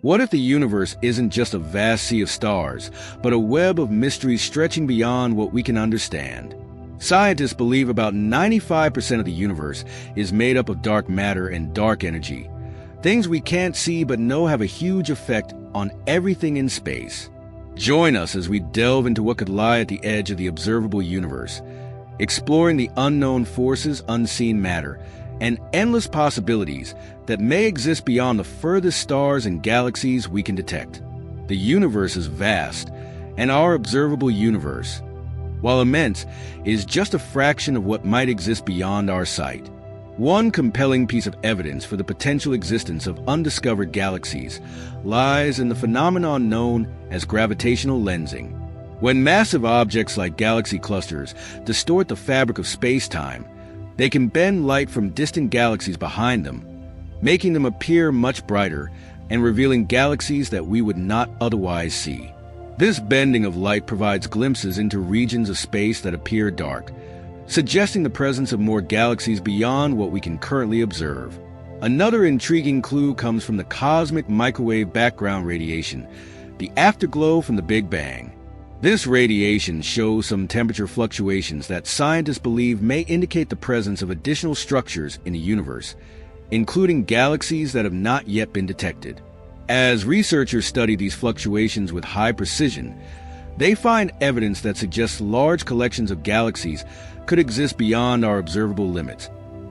What if the universe isn't just a vast sea of stars, but a web of mysteries stretching beyond what we can understand? Scientists believe about 95% of the universe is made up of dark matter and dark energy, things we can't see but know have a huge effect on everything in space. Join us as we delve into what could lie at the edge of the observable universe, exploring the unknown forces, unseen matter, and endless possibilities that may exist beyond the furthest stars and galaxies we can detect. The universe is vast, and our observable universe, while immense, is just a fraction of what might exist beyond our sight. One compelling piece of evidence for the potential existence of undiscovered galaxies lies in the phenomenon known as gravitational lensing. When massive objects like galaxy clusters distort the fabric of space-time, they can bend light from distant galaxies behind them, making them appear much brighter and revealing galaxies that we would not otherwise see. This bending of light provides glimpses into regions of space that appear dark, suggesting the presence of more galaxies beyond what we can currently observe. Another intriguing clue comes from the cosmic microwave background radiation, the afterglow from the Big Bang. This radiation shows some temperature fluctuations that scientists believe may indicate the presence of additional structures in the universe, including galaxies that have not yet been detected. As researchers study these fluctuations with high precision, they find evidence that suggests large collections of galaxies could exist beyond our observable limits,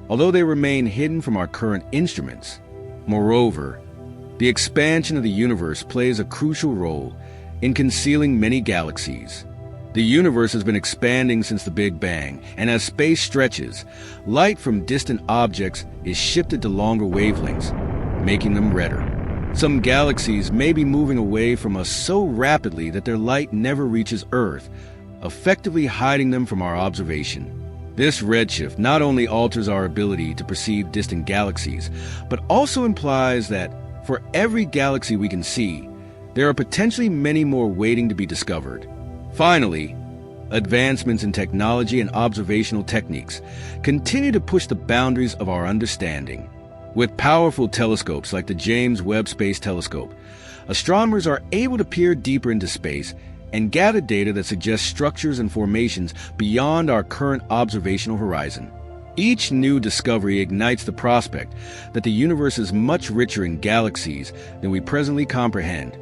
although they remain hidden from our current instruments. Moreover, the expansion of the universe plays a crucial role in concealing many galaxies. The universe has been expanding since the Big Bang, and as space stretches, light from distant objects is shifted to longer wavelengths, making them redder. Some galaxies may be moving away from us so rapidly that their light never reaches Earth, effectively hiding them from our observation. This redshift not only alters our ability to perceive distant galaxies, but also implies that for every galaxy we can see, there are potentially many more waiting to be discovered. Finally, advancements in technology and observational techniques continue to push the boundaries of our understanding. With powerful telescopes like the James Webb Space Telescope, astronomers are able to peer deeper into space and gather data that suggests structures and formations beyond our current observational horizon. Each new discovery ignites the prospect that the universe is much richer in galaxies than we presently comprehend,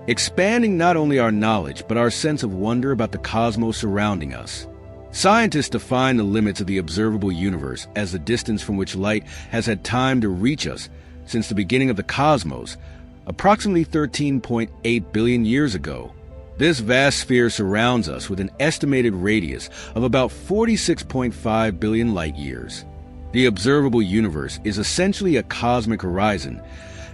expanding not only our knowledge but our sense of wonder about the cosmos surrounding us. Scientists define the limits of the observable universe as the distance from which light has had time to reach us since the beginning of the cosmos, approximately 13.8 billion years ago. This vast sphere surrounds us with an estimated radius of about 46.5 billion light-years. The observable universe is essentially a cosmic horizon,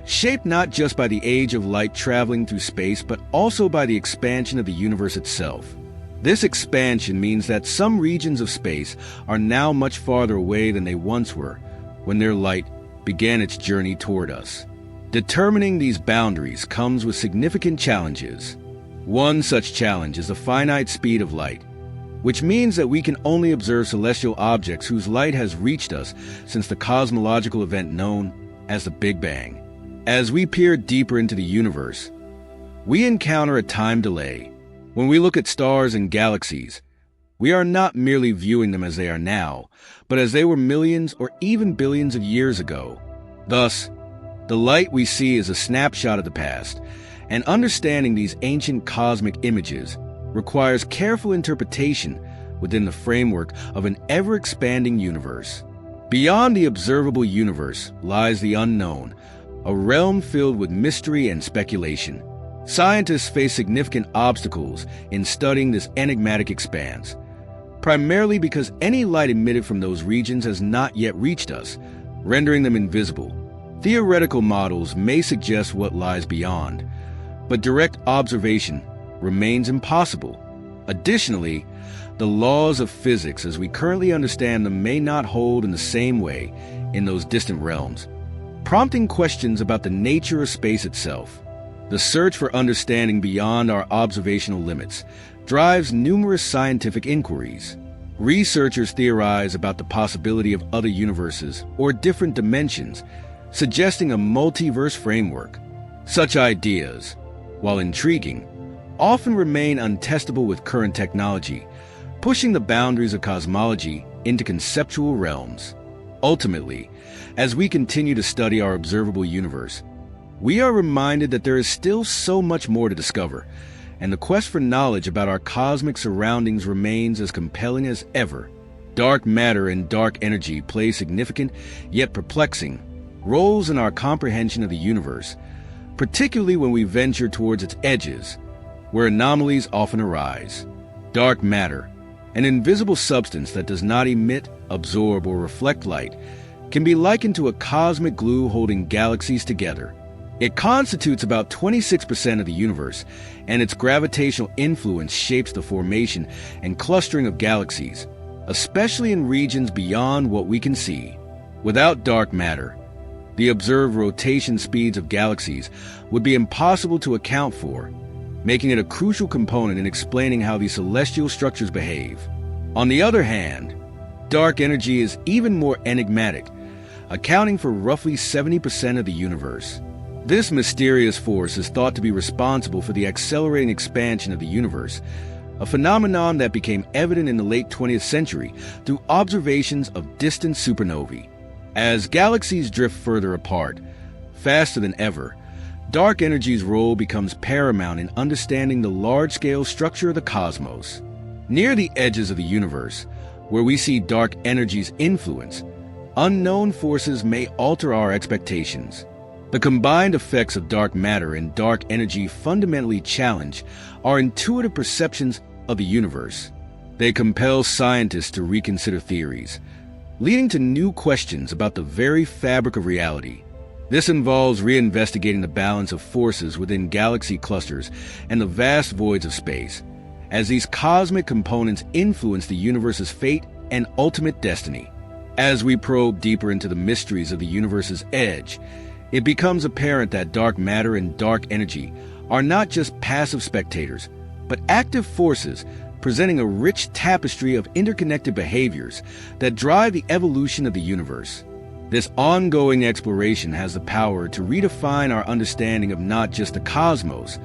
shaped not just by the age of light traveling through space, but also by the expansion of the universe itself. This expansion means that some regions of space are now much farther away than they once were when their light began its journey toward us. Determining these boundaries comes with significant challenges. One such challenge is the finite speed of light, which means that we can only observe celestial objects whose light has reached us since the cosmological event known as the Big Bang. As we peer deeper into the universe, we encounter a time delay. When we look at stars and galaxies, we are not merely viewing them as they are now, but as they were millions or even billions of years ago. Thus, the light we see is a snapshot of the past, and understanding these ancient cosmic images requires careful interpretation within the framework of an ever-expanding universe. Beyond the observable universe lies the unknown, a realm filled with mystery and speculation. Scientists face significant obstacles in studying this enigmatic expanse, primarily because any light emitted from those regions has not yet reached us, rendering them invisible. Theoretical models may suggest what lies beyond, but direct observation remains impossible. Additionally, the laws of physics as we currently understand them may not hold in the same way in those distant realms, prompting questions about the nature of space itself. The search for understanding beyond our observational limits drives numerous scientific inquiries. Researchers theorize about the possibility of other universes or different dimensions, suggesting a multiverse framework. Such ideas, while intriguing, often remain untestable with current technology, pushing the boundaries of cosmology into conceptual realms. Ultimately, as we continue to study our observable universe, we are reminded that there is still so much more to discover, and the quest for knowledge about our cosmic surroundings remains as compelling as ever. Dark matter and dark energy play significant, yet perplexing, roles in our comprehension of the universe, particularly when we venture towards its edges, where anomalies often arise. Dark matter, an invisible substance that does not emit, absorb, or reflect light, can be likened to a cosmic glue holding galaxies together. It constitutes about 26% of the universe, and its gravitational influence shapes the formation and clustering of galaxies, especially in regions beyond what we can see. Without dark matter, the observed rotation speeds of galaxies would be impossible to account for, making it a crucial component in explaining how these celestial structures behave. On the other hand, dark energy is even more enigmatic, accounting for roughly 70% of the universe. This mysterious force is thought to be responsible for the accelerating expansion of the universe, a phenomenon that became evident in the late 20th century through observations of distant supernovae. As galaxies drift further apart, faster than ever, dark energy's role becomes paramount in understanding the large-scale structure of the cosmos. Near the edges of the universe, where we see dark energy's influence, unknown forces may alter our expectations. The combined effects of dark matter and dark energy fundamentally challenge our intuitive perceptions of the universe. They compel scientists to reconsider theories, leading to new questions about the very fabric of reality. This involves reinvestigating the balance of forces within galaxy clusters and the vast voids of space, as these cosmic components influence the universe's fate and ultimate destiny. As we probe deeper into the mysteries of the universe's edge, it becomes apparent that dark matter and dark energy are not just passive spectators, but active forces presenting a rich tapestry of interconnected behaviors that drive the evolution of the universe. This ongoing exploration has the power to redefine our understanding of not just the cosmos,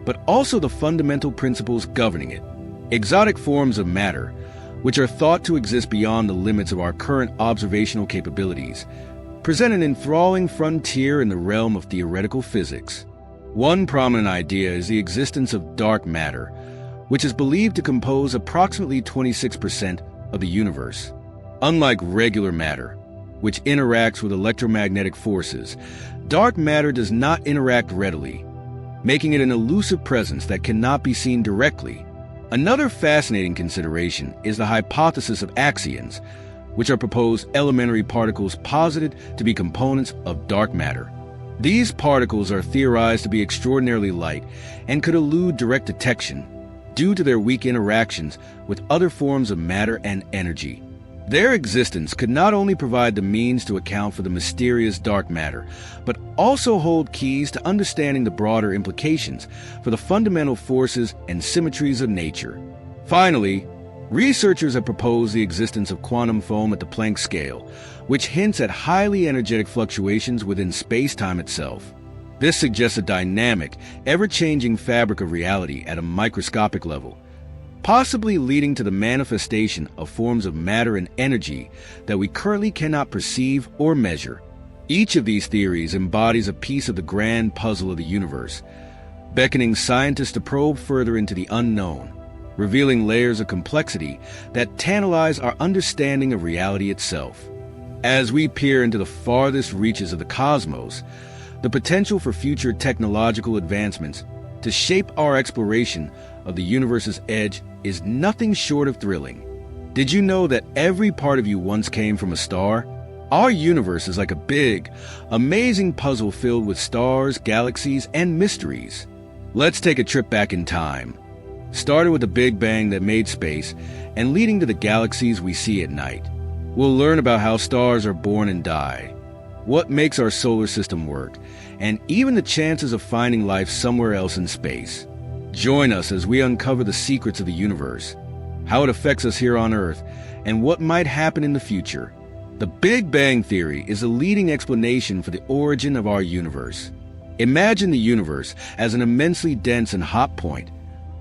but also the fundamental principles governing it. Exotic forms of matter, which are thought to exist beyond the limits of our current observational capabilities, present an enthralling frontier in the realm of theoretical physics. One prominent idea is the existence of dark matter, which is believed to compose approximately 26% of the universe. Unlike regular matter, which interacts with electromagnetic forces, dark matter does not interact readily, making it an elusive presence that cannot be seen directly. Another fascinating consideration is the hypothesis of axions, which are proposed elementary particles posited to be components of dark matter. These particles are theorized to be extraordinarily light and could elude direct detection due to their weak interactions with other forms of matter and energy. Their existence could not only provide the means to account for the mysterious dark matter, but also hold keys to understanding the broader implications for the fundamental forces and symmetries of nature. Finally, researchers have proposed the existence of quantum foam at the Planck scale, which hints at highly energetic fluctuations within space-time itself. This suggests a dynamic, ever-changing fabric of reality at a microscopic level, possibly leading to the manifestation of forms of matter and energy that we currently cannot perceive or measure. Each of these theories embodies a piece of the grand puzzle of the universe, beckoning scientists to probe further into the unknown, revealing layers of complexity that tantalize our understanding of reality itself. As we peer into the farthest reaches of the cosmos, the potential for future technological advancements to shape our exploration of the universe's edge is nothing short of thrilling. Did you know that every part of you once came from a star? Our universe is like a big, amazing puzzle filled with stars, galaxies, and mysteries. Let's take a trip back in time, starting with the Big Bang that made space and leading to the galaxies we see at night. We'll learn about how stars are born and die, what makes our solar system work, and even the chances of finding life somewhere else in space. Join us as we uncover the secrets of the universe, how it affects us here on Earth, and what might happen in the future. The Big Bang Theory is a leading explanation for the origin of our universe. Imagine the universe as an immensely dense and hot point,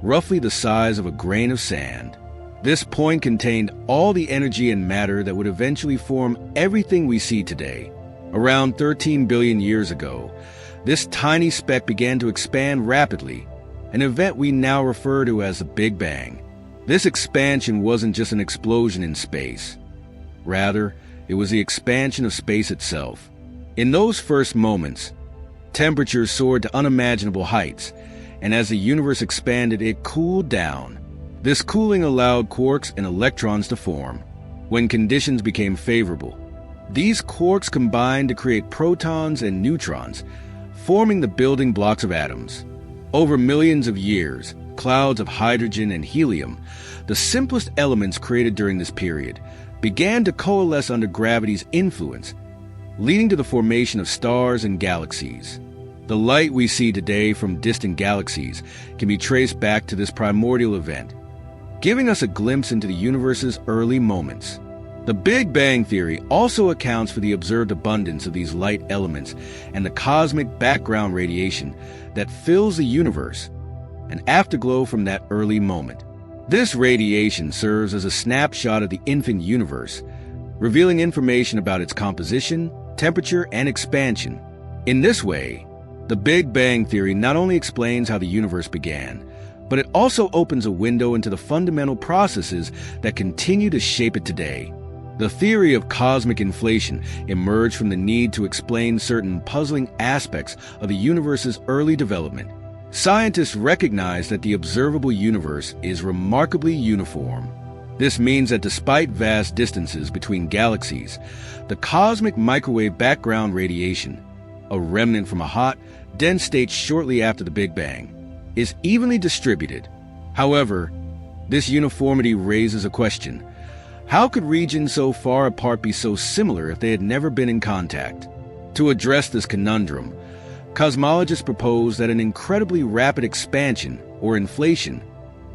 roughly the size of a grain of sand. This point contained all the energy and matter that would eventually form everything we see today. Around 13 billion years ago, this tiny speck began to expand rapidly, an event we now refer to as the Big Bang. This expansion wasn't just an explosion in space. Rather, it was the expansion of space itself. In those first moments, temperatures soared to unimaginable heights, and as the universe expanded, it cooled down. This cooling allowed quarks and electrons to form. When conditions became favorable, these quarks combined to create protons and neutrons, forming the building blocks of atoms. Over millions of years, clouds of hydrogen and helium, the simplest elements created during this period, began to coalesce under gravity's influence, leading to the formation of stars and galaxies. The light we see today from distant galaxies can be traced back to this primordial event, giving us a glimpse into the universe's early moments. The Big Bang Theory also accounts for the observed abundance of these light elements and the cosmic background radiation that fills the universe, an afterglow from that early moment. This radiation serves as a snapshot of the infant universe, revealing information about its composition, temperature, and expansion. In this way, the Big Bang Theory not only explains how the universe began, but it also opens a window into the fundamental processes that continue to shape it today. The theory of cosmic inflation emerged from the need to explain certain puzzling aspects of the universe's early development. Scientists recognize that the observable universe is remarkably uniform. This means that despite vast distances between galaxies, the cosmic microwave background radiation, a remnant from a hot, dense state shortly after the Big Bang, is evenly distributed. However, this uniformity raises a question. How could regions so far apart be so similar if they had never been in contact? To address this conundrum, cosmologists propose that an incredibly rapid expansion, or inflation,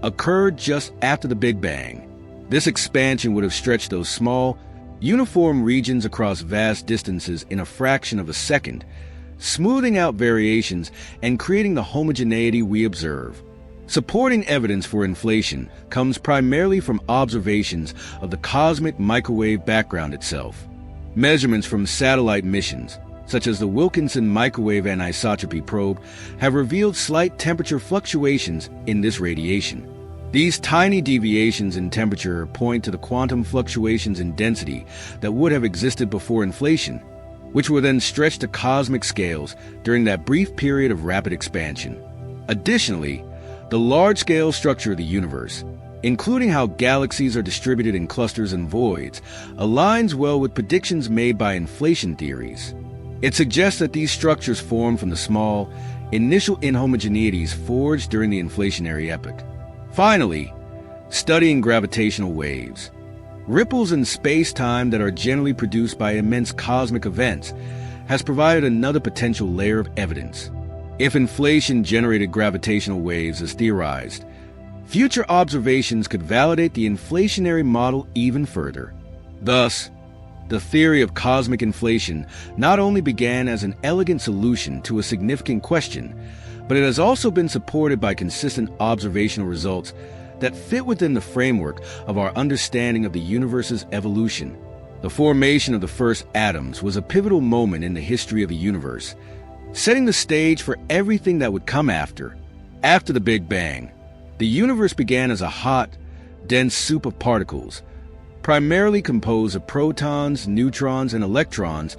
occurred just after the Big Bang. This expansion would have stretched those small, uniform regions across vast distances in a fraction of a second, smoothing out variations and creating the homogeneity we observe. Supporting evidence for inflation comes primarily from observations of the cosmic microwave background itself. Measurements from satellite missions, such as the Wilkinson Microwave Anisotropy Probe, have revealed slight temperature fluctuations in this radiation. These tiny deviations in temperature point to the quantum fluctuations in density that would have existed before inflation, which were then stretched to cosmic scales during that brief period of rapid expansion. Additionally, the large-scale structure of the universe, including how galaxies are distributed in clusters and voids, aligns well with predictions made by inflation theories. It suggests that these structures form from the small, initial inhomogeneities forged during the inflationary epoch. Finally, studying gravitational waves. Ripples in space-time that are generally produced by immense cosmic events has provided another potential layer of evidence. If inflation generated gravitational waves as theorized, future observations could validate the inflationary model even further. Thus, the theory of cosmic inflation not only began as an elegant solution to a significant question, but it has also been supported by consistent observational results that fit within the framework of our understanding of the universe's evolution. The formation of the first atoms was a pivotal moment in the history of the universe, setting the stage for everything that would come after. After the Big Bang, the universe began as a hot, dense soup of particles, primarily composed of protons, neutrons, and electrons,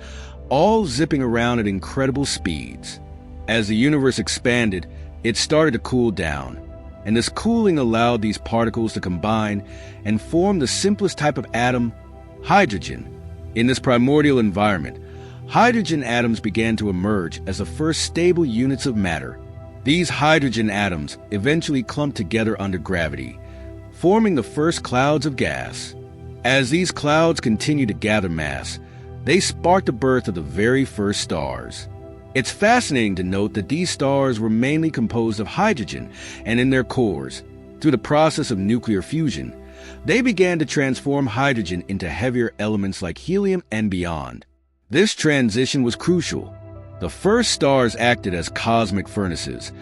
all zipping around at incredible speeds. As the universe expanded, it started to cool down, and this cooling allowed these particles to combine and form the simplest type of atom, hydrogen. In this primordial environment, hydrogen atoms began to emerge as the first stable units of matter. These hydrogen atoms eventually clumped together under gravity, forming the first clouds of gas. As these clouds continued to gather mass, they sparked the birth of the very first stars. It's fascinating to note that these stars were mainly composed of hydrogen, and in their cores, through the process of nuclear fusion, they began to transform hydrogen into heavier elements like helium and beyond. This transition was crucial, The first stars acted as cosmic furnaces,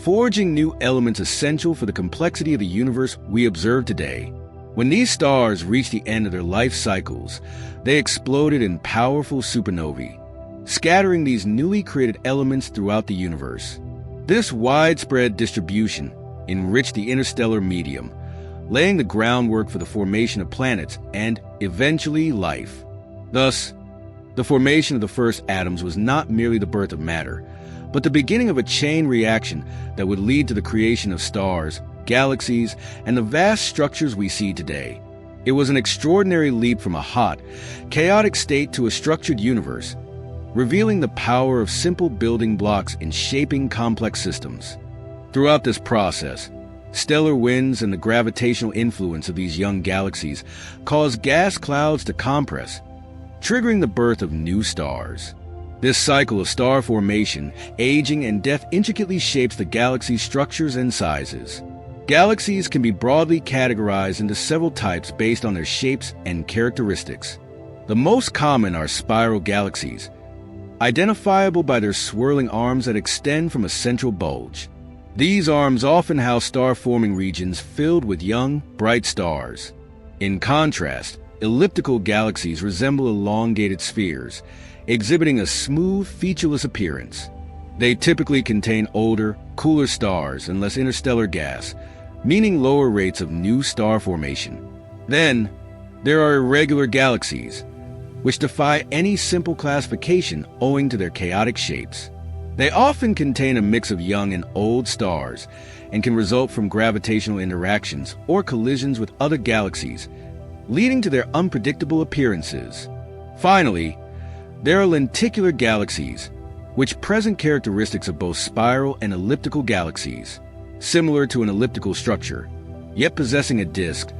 forging new elements essential for the complexity of the universe we observe today. When these stars reached the end of their life cycles, they exploded in powerful supernovae, scattering these newly created elements throughout the universe. This widespread distribution enriched the interstellar medium, laying the groundwork for the formation of planets and, eventually, life. Thus, the formation of the first atoms was not merely the birth of matter, but the beginning of a chain reaction that would lead to the creation of stars, galaxies, and the vast structures we see today. It was an extraordinary leap from a hot, chaotic state to a structured universe, revealing the power of simple building blocks in shaping complex systems. Throughout this process, stellar winds and the gravitational influence of these young galaxies caused gas clouds to compress, triggering the birth of new stars. This cycle of star formation, aging, and death intricately shapes the galaxy's structures and sizes. Galaxies can be broadly categorized into several types based on their shapes and characteristics. The most common are spiral galaxies, identifiable by their swirling arms that extend from a central bulge. These arms often house star-forming regions filled with young, bright stars. In contrast, elliptical galaxies resemble elongated spheres, exhibiting a smooth, featureless appearance. They typically contain older, cooler stars and less interstellar gas, meaning lower rates of new star formation. Then, there are irregular galaxies, which defy any simple classification owing to their chaotic shapes. They often contain a mix of young and old stars and can result from gravitational interactions or collisions with other galaxies, leading to their unpredictable appearances. Finally, there are lenticular galaxies, which present characteristics of both spiral and elliptical galaxies. Similar to an elliptical structure, yet possessing a disk,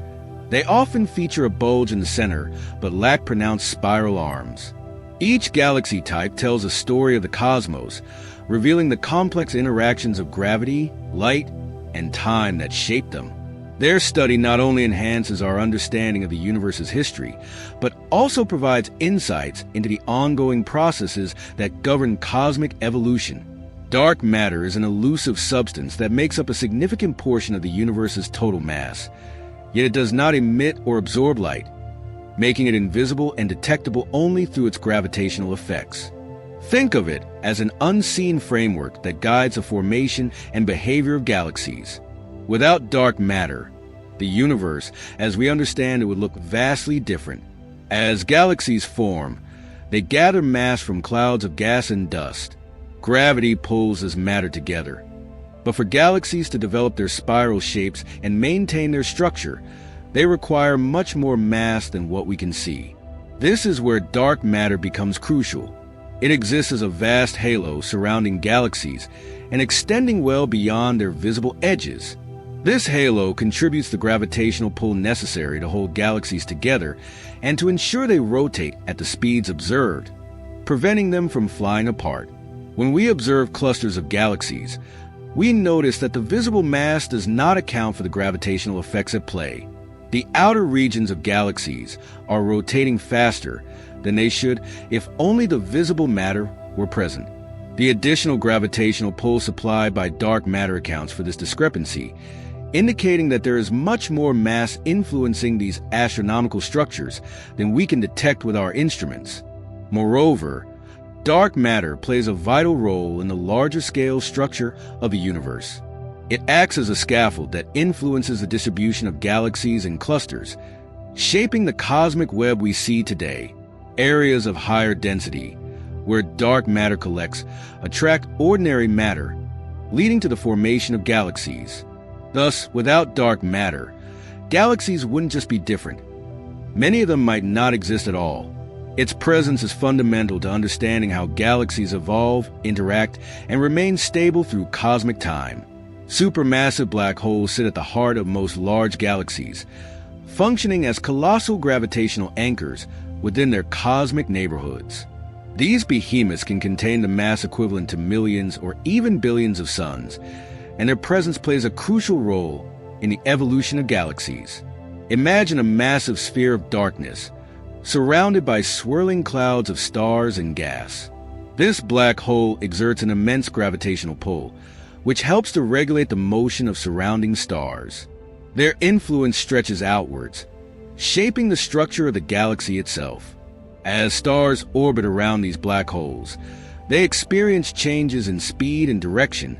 they often feature a bulge in the center but lack pronounced spiral arms. Each galaxy type tells a story of the cosmos, revealing the complex interactions of gravity, light, and time that shape them. Their study not only enhances our understanding of the universe's history, but also provides insights into the ongoing processes that govern cosmic evolution. Dark matter is an elusive substance that makes up a significant portion of the universe's total mass, yet it does not emit or absorb light, making it invisible and detectable only through its gravitational effects. Think of it as an unseen framework that guides the formation and behavior of galaxies. Without dark matter, the universe, as we understand it, would look vastly different. As galaxies form, they gather mass from clouds of gas and dust. Gravity pulls this matter together. But for galaxies to develop their spiral shapes and maintain their structure, they require much more mass than what we can see. This is where dark matter becomes crucial. It exists as a vast halo surrounding galaxies and extending well beyond their visible edges. This halo contributes the gravitational pull necessary to hold galaxies together and to ensure they rotate at the speeds observed, preventing them from flying apart. When we observe clusters of galaxies, we notice that the visible mass does not account for the gravitational effects at play. The outer regions of galaxies are rotating faster than they should if only the visible matter were present. The additional gravitational pull supplied by dark matter accounts for this discrepancy, indicating that there is much more mass influencing these astronomical structures than we can detect with our instruments. Moreover, dark matter plays a vital role in the larger-scale structure of the universe. It acts as a scaffold that influences the distribution of galaxies and clusters, shaping the cosmic web we see today. Areas of higher density, where dark matter collects, attract ordinary matter, leading to the formation of galaxies. Thus, without dark matter, galaxies wouldn't just be different. Many of them might not exist at all. Its presence is fundamental to understanding how galaxies evolve, interact, and remain stable through cosmic time. Supermassive black holes sit at the heart of most large galaxies, functioning as colossal gravitational anchors within their cosmic neighborhoods. These behemoths can contain the mass equivalent to millions or even billions of suns, and their presence plays a crucial role in the evolution of galaxies. Imagine a massive sphere of darkness, surrounded by swirling clouds of stars and gas. This black hole exerts an immense gravitational pull, which helps to regulate the motion of surrounding stars. Their influence stretches outwards, shaping the structure of the galaxy itself. As stars orbit around these black holes, they experience changes in speed and direction,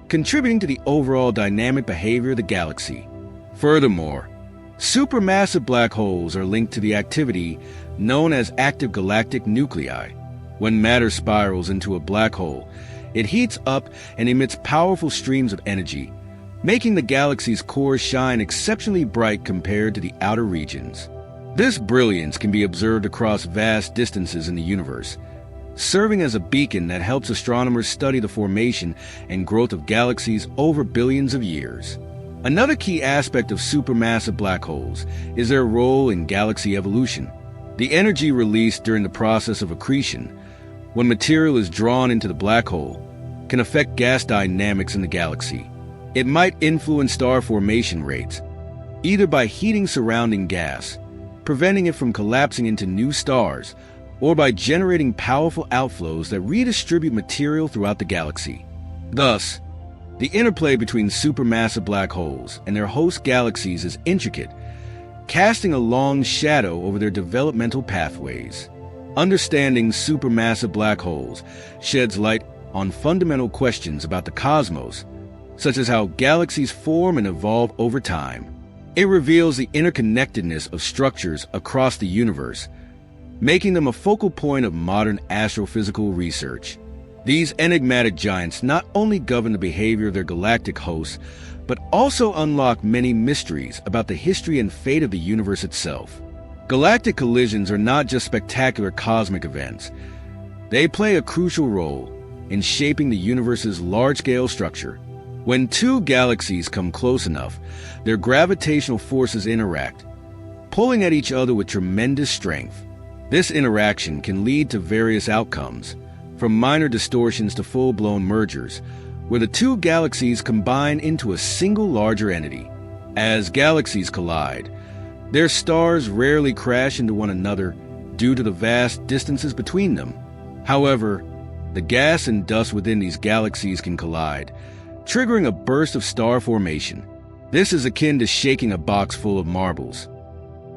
contributing to the overall dynamic behavior of the galaxy. Furthermore, supermassive black holes are linked to the activity known as active galactic nuclei. When matter spirals into a black hole, it heats up and emits powerful streams of energy, making the galaxy's core shine exceptionally bright compared to the outer regions. This brilliance can be observed across vast distances in the universe, serving as a beacon that helps astronomers study the formation and growth of galaxies over billions of years. Another key aspect of supermassive black holes is their role in galaxy evolution. The energy released during the process of accretion, when material is drawn into the black hole, can affect gas dynamics in the galaxy. It might influence star formation rates, either by heating surrounding gas, preventing it from collapsing into new stars, or by generating powerful outflows that redistribute material throughout the galaxy. Thus, the interplay between supermassive black holes and their host galaxies is intricate, casting a long shadow over their developmental pathways. Understanding supermassive black holes sheds light on fundamental questions about the cosmos, such as how galaxies form and evolve over time. It reveals the interconnectedness of structures across the universe, making them a focal point of modern astrophysical research. These enigmatic giants not only govern the behavior of their galactic hosts, but also unlock many mysteries about the history and fate of the universe itself. Galactic collisions are not just spectacular cosmic events. They play a crucial role in shaping the universe's large-scale structure. When two galaxies come close enough, their gravitational forces interact, pulling at each other with tremendous strength. This interaction can lead to various outcomes, from minor distortions to full-blown mergers, where the two galaxies combine into a single larger entity. As galaxies collide, their stars rarely crash into one another due to the vast distances between them. However, the gas and dust within these galaxies can collide, triggering a burst of star formation. This is akin to shaking a box full of marbles.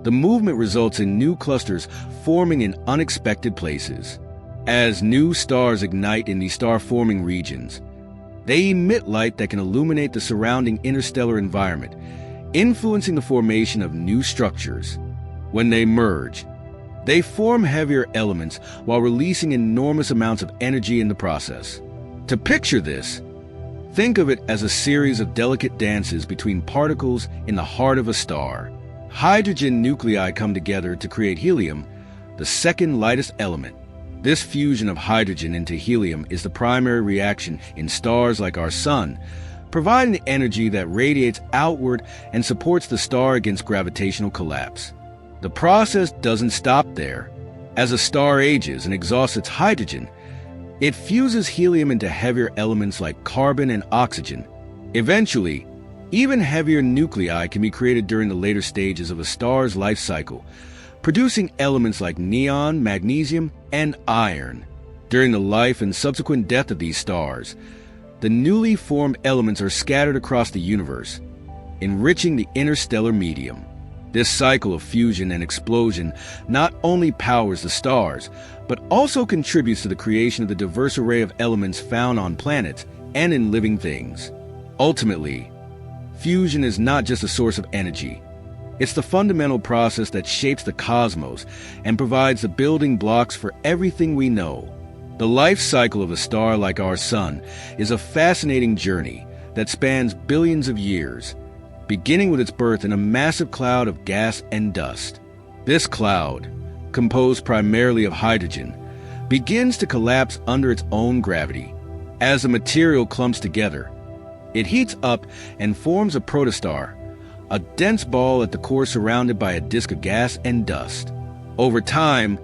The movement results in new clusters forming in unexpected places. As new stars ignite in these star-forming regions, they emit light that can illuminate the surrounding interstellar environment, influencing the formation of new structures. When they merge, they form heavier elements while releasing enormous amounts of energy in the process. To picture this, think of it as a series of delicate dances between particles in the heart of a star. Hydrogen nuclei come together to create helium, the second lightest element. This fusion of hydrogen into helium is the primary reaction in stars like our Sun, providing the energy that radiates outward and supports the star against gravitational collapse. The process doesn't stop there. As a star ages and exhausts its hydrogen, it fuses helium into heavier elements like carbon and oxygen. Eventually, even heavier nuclei can be created during the later stages of a star's life cycle, producing elements like neon, magnesium, and iron. During the life and subsequent death of these stars, the newly formed elements are scattered across the universe, enriching the interstellar medium. This cycle of fusion and explosion not only powers the stars, but also contributes to the creation of the diverse array of elements found on planets and in living things. Ultimately, fusion is not just a source of energy. It's the fundamental process that shapes the cosmos and provides the building blocks for everything we know. The life cycle of a star like our Sun is a fascinating journey that spans billions of years, beginning with its birth in a massive cloud of gas and dust. This cloud, composed primarily of hydrogen, begins to collapse under its own gravity. As the material clumps together, it heats up and forms a protostar, a dense ball at the core surrounded by a disk of gas and dust. Over time,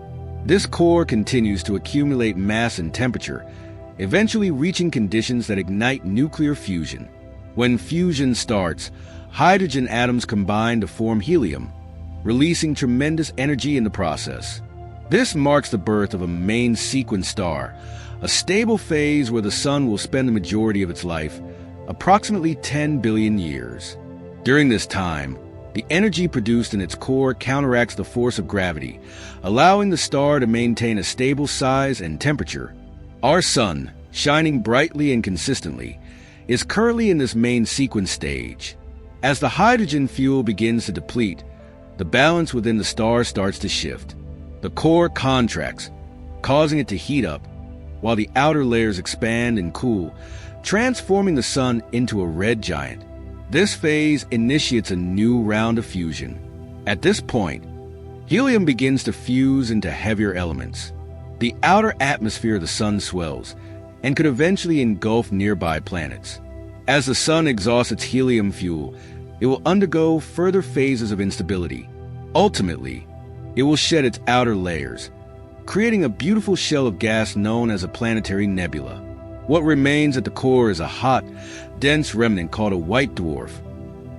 this core continues to accumulate mass and temperature, eventually reaching conditions that ignite nuclear fusion. When fusion starts, hydrogen atoms combine to form helium, releasing tremendous energy in the process. This marks the birth of a main sequence star, a stable phase where the sun will spend the majority of its life, approximately 10 billion years. During this time, the energy produced in its core counteracts the force of gravity, allowing the star to maintain a stable size and temperature. Our sun, shining brightly and consistently, is currently in this main sequence stage. As the hydrogen fuel begins to deplete, the balance within the star starts to shift. The core contracts, causing it to heat up, while the outer layers expand and cool, transforming the sun into a red giant. This phase initiates a new round of fusion. At this point, helium begins to fuse into heavier elements. The outer atmosphere of the sun swells and could eventually engulf nearby planets. As the sun exhausts its helium fuel, it will undergo further phases of instability. Ultimately, it will shed its outer layers, creating a beautiful shell of gas known as a planetary nebula. What remains at the core is a hot, dense remnant called a white dwarf,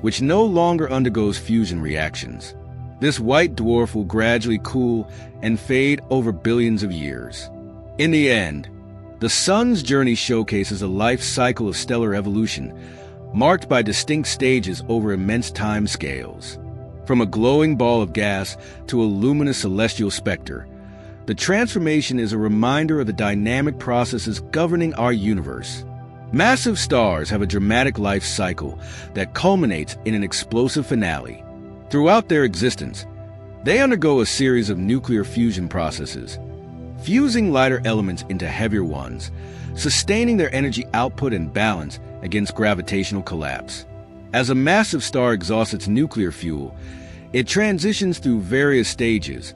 which no longer undergoes fusion reactions. This white dwarf will gradually cool and fade over billions of years. In the end, the sun's journey showcases a life cycle of stellar evolution, marked by distinct stages over immense time scales. From a glowing ball of gas to a luminous celestial specter, the transformation is a reminder of the dynamic processes governing our universe. Massive stars have a dramatic life cycle that culminates in an explosive finale. Throughout their existence, they undergo a series of nuclear fusion processes, fusing lighter elements into heavier ones, sustaining their energy output and balance against gravitational collapse. As a massive star exhausts its nuclear fuel, it transitions through various stages,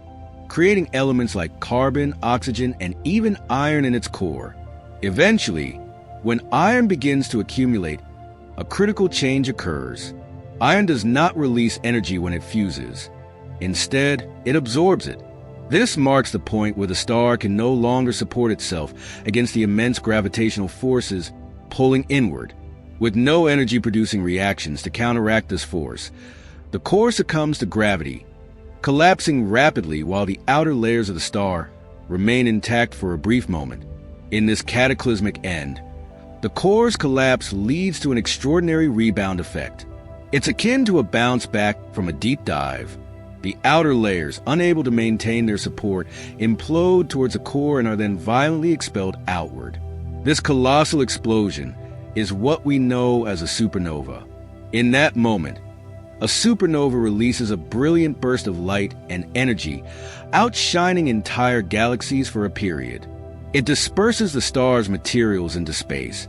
creating elements like carbon, oxygen, and even iron in its core. Eventually, when iron begins to accumulate, a critical change occurs. Iron does not release energy when it fuses. Instead, it absorbs it. This marks the point where the star can no longer support itself against the immense gravitational forces pulling inward. With no energy-producing reactions to counteract this force, the core succumbs to gravity, collapsing rapidly while the outer layers of the star remain intact for a brief moment. In this cataclysmic end, the core's collapse leads to an extraordinary rebound effect. It's akin to a bounce back from a deep dive. The outer layers, unable to maintain their support, implode towards the core and are then violently expelled outward. This colossal explosion is what we know as a supernova. In that moment, a supernova releases a brilliant burst of light and energy, outshining entire galaxies for a period. It disperses the star's materials into space,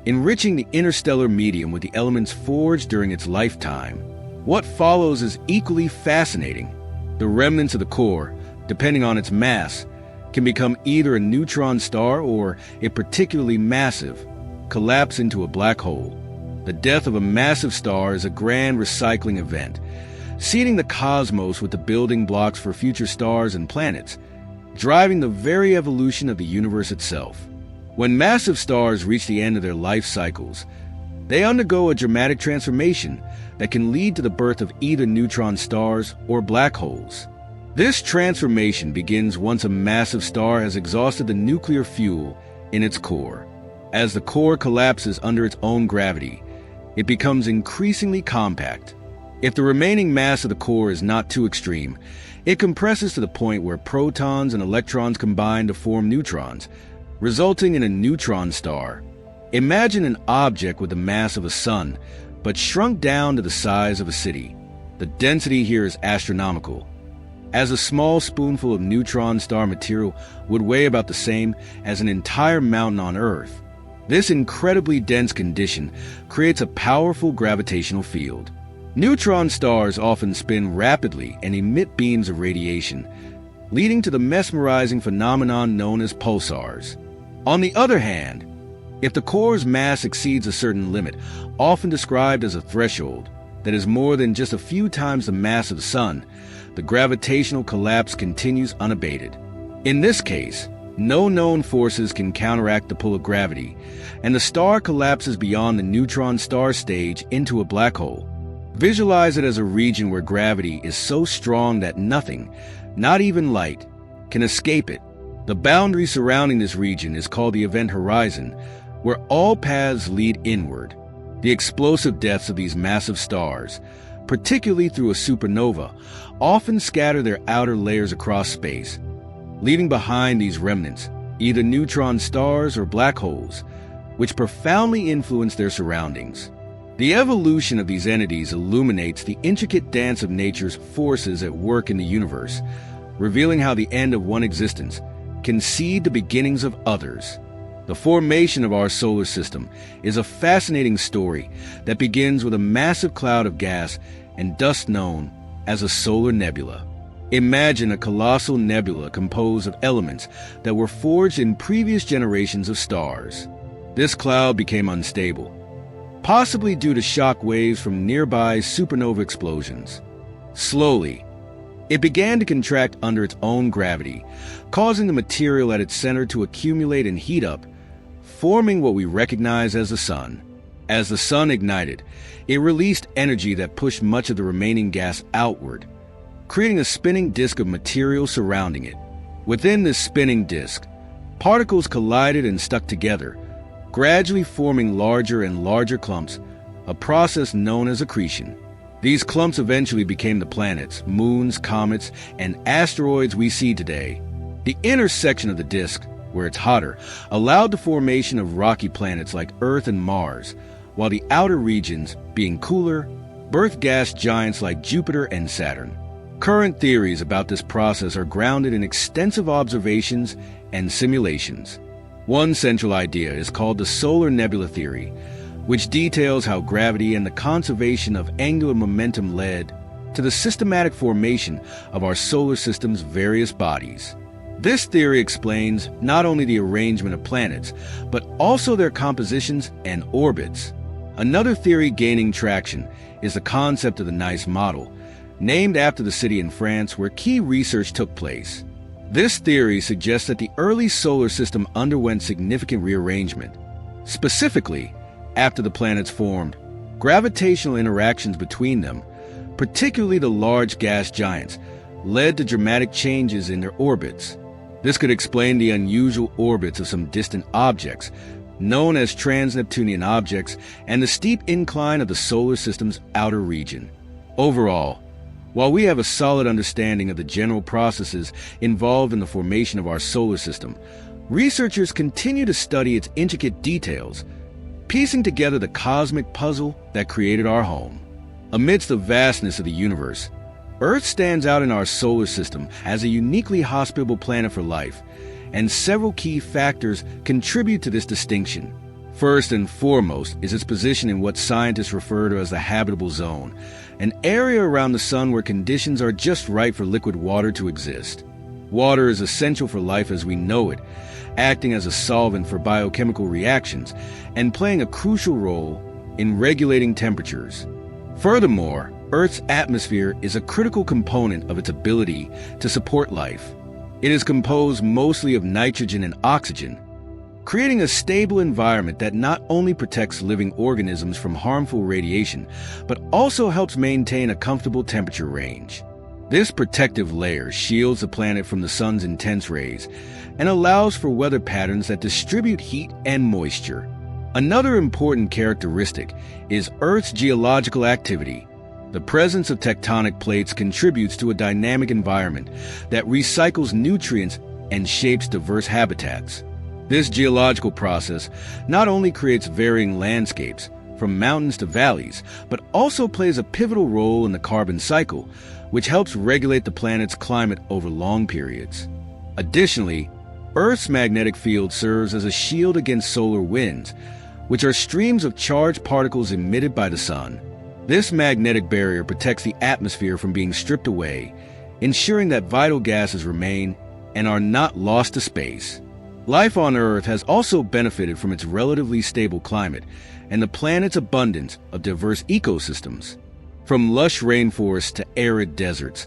enriching the interstellar medium with the elements forged during its lifetime. What follows is equally fascinating. The remnants of the core, depending on its mass, can become either a neutron star or, if particularly massive, collapse into a black hole. The death of a massive star is a grand recycling event, seeding the cosmos with the building blocks for future stars and planets, driving the very evolution of the universe itself. When massive stars reach the end of their life cycles, they undergo a dramatic transformation that can lead to the birth of either neutron stars or black holes. This transformation begins once a massive star has exhausted the nuclear fuel in its core. As the core collapses under its own gravity, it becomes increasingly compact. If the remaining mass of the core is not too extreme, it compresses to the point where protons and electrons combine to form neutrons, resulting in a neutron star. Imagine an object with the mass of a sun, but shrunk down to the size of a city. The density here is astronomical, as a small spoonful of neutron star material would weigh about the same as an entire mountain on Earth. This incredibly dense condition creates a powerful gravitational field. Neutron stars often spin rapidly and emit beams of radiation, leading to the mesmerizing phenomenon known as pulsars. On the other hand, if the core's mass exceeds a certain limit, often described as a threshold, that is more than just a few times the mass of the sun, the gravitational collapse continues unabated. In this case, no known forces can counteract the pull of gravity, and the star collapses beyond the neutron star stage into a black hole. Visualize it as a region where gravity is so strong that nothing, not even light, can escape it. The boundary surrounding this region is called the event horizon, where all paths lead inward. The explosive deaths of these massive stars, particularly through a supernova, often scatter their outer layers across space, leaving behind these remnants, either neutron stars or black holes, which profoundly influence their surroundings. The evolution of these entities illuminates the intricate dance of nature's forces at work in the universe, revealing how the end of one existence can seed the beginnings of others. The formation of our solar system is a fascinating story that begins with a massive cloud of gas and dust known as a solar nebula. Imagine a colossal nebula composed of elements that were forged in previous generations of stars. This cloud became unstable, possibly due to shock waves from nearby supernova explosions. Slowly, it began to contract under its own gravity, causing the material at its center to accumulate and heat up, forming what we recognize as the sun. As the sun ignited, it released energy that pushed much of the remaining gas outward, creating a spinning disk of material surrounding it. Within this spinning disk, particles collided and stuck together, gradually forming larger and larger clumps, a process known as accretion. These clumps eventually became the planets, moons, comets, and asteroids we see today. The inner section of the disk, where it's hotter, allowed the formation of rocky planets like Earth and Mars, while the outer regions, being cooler, birthed gas giants like Jupiter and Saturn. Current theories about this process are grounded in extensive observations and simulations. One central idea is called the solar nebula theory, which details how gravity and the conservation of angular momentum led to the systematic formation of our solar system's various bodies. This theory explains not only the arrangement of planets, but also their compositions and orbits. Another theory gaining traction is the concept of the Nice model, named after the city in France where key research took place. This theory suggests that the early solar system underwent significant rearrangement. Specifically, after the planets formed, gravitational interactions between them, particularly the large gas giants, led to dramatic changes in their orbits. This could explain the unusual orbits of some distant objects, known as trans-Neptunian objects, and the steep incline of the solar system's outer region. Overall, while we have a solid understanding of the general processes involved in the formation of our solar system, researchers continue to study its intricate details, piecing together the cosmic puzzle that created our home. Amidst the vastness of the universe, Earth stands out in our solar system as a uniquely hospitable planet for life, and several key factors contribute to this distinction. First and foremost is its position in what scientists refer to as the habitable zone, an area around the sun where conditions are just right for liquid water to exist. Water is essential for life as we know it, acting as a solvent for biochemical reactions and playing a crucial role in regulating temperatures. Furthermore, Earth's atmosphere is a critical component of its ability to support life. It is composed mostly of nitrogen and oxygen, creating a stable environment that not only protects living organisms from harmful radiation, but also helps maintain a comfortable temperature range. This protective layer shields the planet from the sun's intense rays and allows for weather patterns that distribute heat and moisture. Another important characteristic is Earth's geological activity. The presence of tectonic plates contributes to a dynamic environment that recycles nutrients and shapes diverse habitats. This geological process not only creates varying landscapes, from mountains to valleys, but also plays a pivotal role in the carbon cycle, which helps regulate the planet's climate over long periods. Additionally, Earth's magnetic field serves as a shield against solar winds, which are streams of charged particles emitted by the sun. This magnetic barrier protects the atmosphere from being stripped away, ensuring that vital gases remain and are not lost to space. Life on Earth has also benefited from its relatively stable climate and the planet's abundance of diverse ecosystems. From lush rainforests to arid deserts,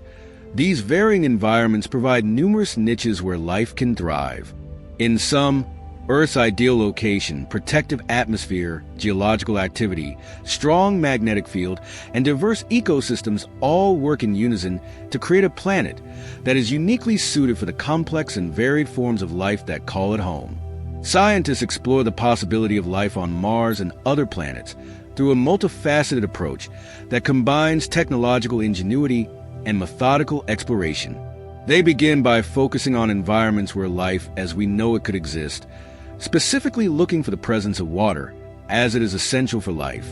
these varying environments provide numerous niches where life can thrive. In some, Earth's ideal location, protective atmosphere, geological activity, strong magnetic field, and diverse ecosystems all work in unison to create a planet that is uniquely suited for the complex and varied forms of life that call it home. Scientists explore the possibility of life on Mars and other planets through a multifaceted approach that combines technological ingenuity and methodical exploration. They begin by focusing on environments where life as we know it could exist, specifically looking for the presence of water, as it is essential for life.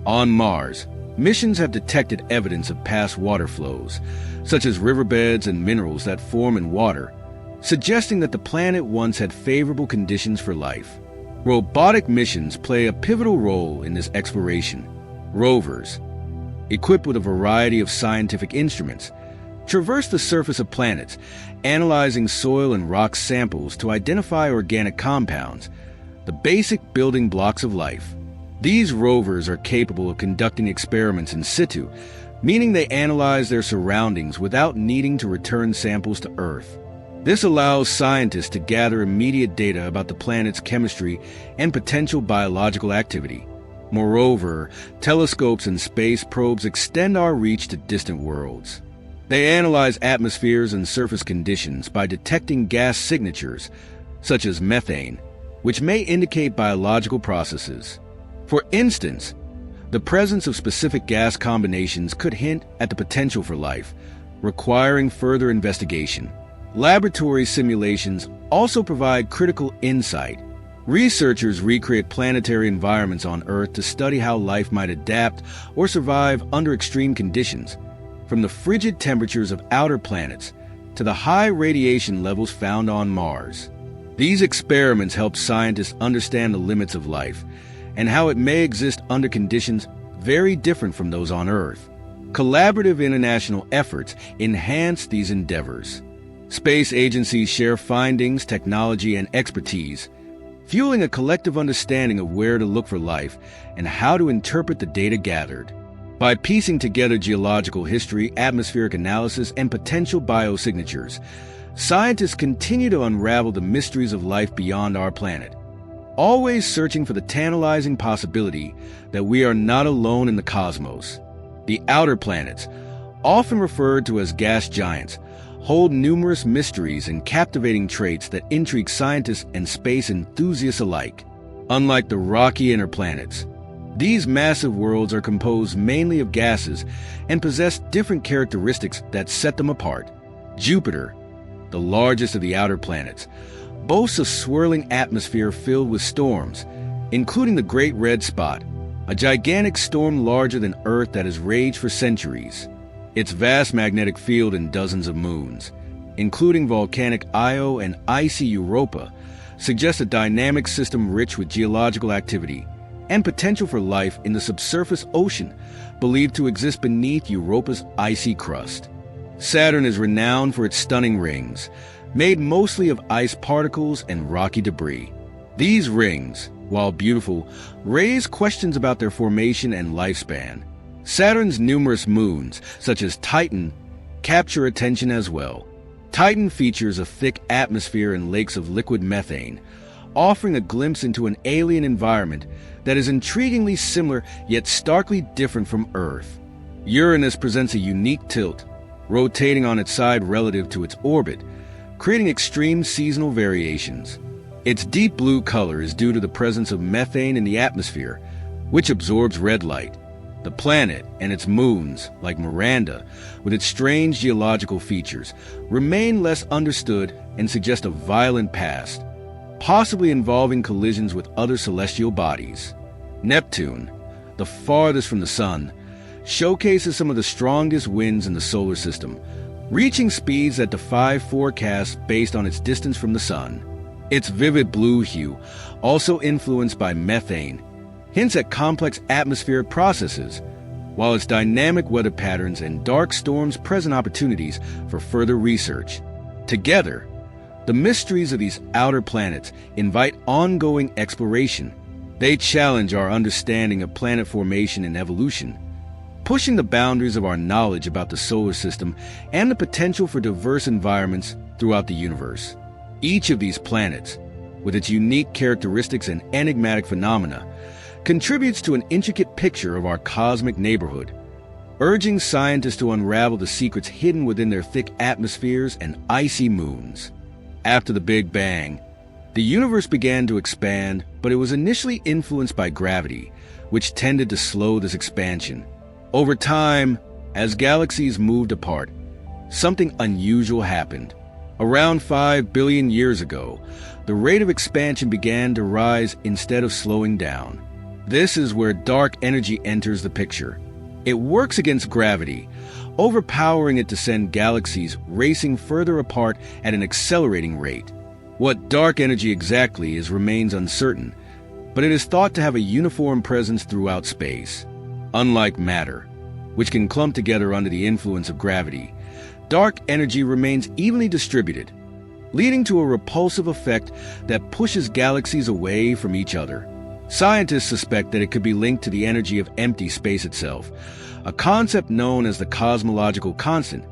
On Mars, missions have detected evidence of past water flows, such as riverbeds and minerals that form in water, suggesting that the planet once had favorable conditions for life. Robotic missions play a pivotal role in this exploration. Rovers, equipped with a variety of scientific instruments, traverse the surface of planets, analyzing soil and rock samples to identify organic compounds, the basic building blocks of life. These rovers are capable of conducting experiments in situ, meaning they analyze their surroundings without needing to return samples to Earth. This allows scientists to gather immediate data about the planet's chemistry and potential biological activity. Moreover, telescopes and space probes extend our reach to distant worlds. They analyze atmospheres and surface conditions by detecting gas signatures, such as methane, which may indicate biological processes. For instance, the presence of specific gas combinations could hint at the potential for life, requiring further investigation. Laboratory simulations also provide critical insight. Researchers recreate planetary environments on Earth to study how life might adapt or survive under extreme conditions, from the frigid temperatures of outer planets to the high radiation levels found on Mars. These experiments help scientists understand the limits of life and how it may exist under conditions very different from those on Earth. Collaborative international efforts enhance these endeavors. Space agencies share findings, technology, and expertise, fueling a collective understanding of where to look for life and how to interpret the data gathered. By piecing together geological history, atmospheric analysis, and potential biosignatures, scientists continue to unravel the mysteries of life beyond our planet, always searching for the tantalizing possibility that we are not alone in the cosmos. The outer planets, often referred to as gas giants, hold numerous mysteries and captivating traits that intrigue scientists and space enthusiasts alike. Unlike the rocky inner planets, these massive worlds are composed mainly of gases and possess different characteristics that set them apart. Jupiter, the largest of the outer planets, boasts a swirling atmosphere filled with storms, including the Great Red Spot, a gigantic storm larger than Earth that has raged for centuries. Its vast magnetic field and dozens of moons, including volcanic Io and icy Europa, suggest a dynamic system rich with geological activity and potential for life in the subsurface ocean believed to exist beneath Europa's icy crust. Saturn is renowned for its stunning rings, made mostly of ice particles and rocky debris. These rings, while beautiful, raise questions about their formation and lifespan. Saturn's numerous moons, such as Titan, capture attention as well. Titan features a thick atmosphere and lakes of liquid methane, offering a glimpse into an alien environment that is intriguingly similar yet starkly different from Earth. Uranus presents a unique tilt, rotating on its side relative to its orbit, creating extreme seasonal variations. Its deep blue color is due to the presence of methane in the atmosphere, which absorbs red light. The planet and its moons, like Miranda, with its strange geological features, remain less understood and suggest a violent past, possibly involving collisions with other celestial bodies. Neptune, the farthest from the Sun, showcases some of the strongest winds in the solar system, reaching speeds that defy forecasts based on its distance from the Sun. Its vivid blue hue, also influenced by methane, hints at complex atmospheric processes, while its dynamic weather patterns and dark storms present opportunities for further research. Together, the mysteries of these outer planets invite ongoing exploration. They challenge our understanding of planet formation and evolution, pushing the boundaries of our knowledge about the solar system and the potential for diverse environments throughout the universe. Each of these planets, with its unique characteristics and enigmatic phenomena, contributes to an intricate picture of our cosmic neighborhood, urging scientists to unravel the secrets hidden within their thick atmospheres and icy moons. After the Big Bang, the universe began to expand, but it was initially influenced by gravity, which tended to slow this expansion. Over time, as galaxies moved apart, something unusual happened. Around 5 billion years ago, the rate of expansion began to rise instead of slowing down. This is where dark energy enters the picture. It works against gravity, overpowering it to send galaxies racing further apart at an accelerating rate. What dark energy exactly is remains uncertain, but it is thought to have a uniform presence throughout space. Unlike matter, which can clump together under the influence of gravity, dark energy remains evenly distributed, leading to a repulsive effect that pushes galaxies away from each other. Scientists suspect that it could be linked to the energy of empty space itself, a concept known as the cosmological constant,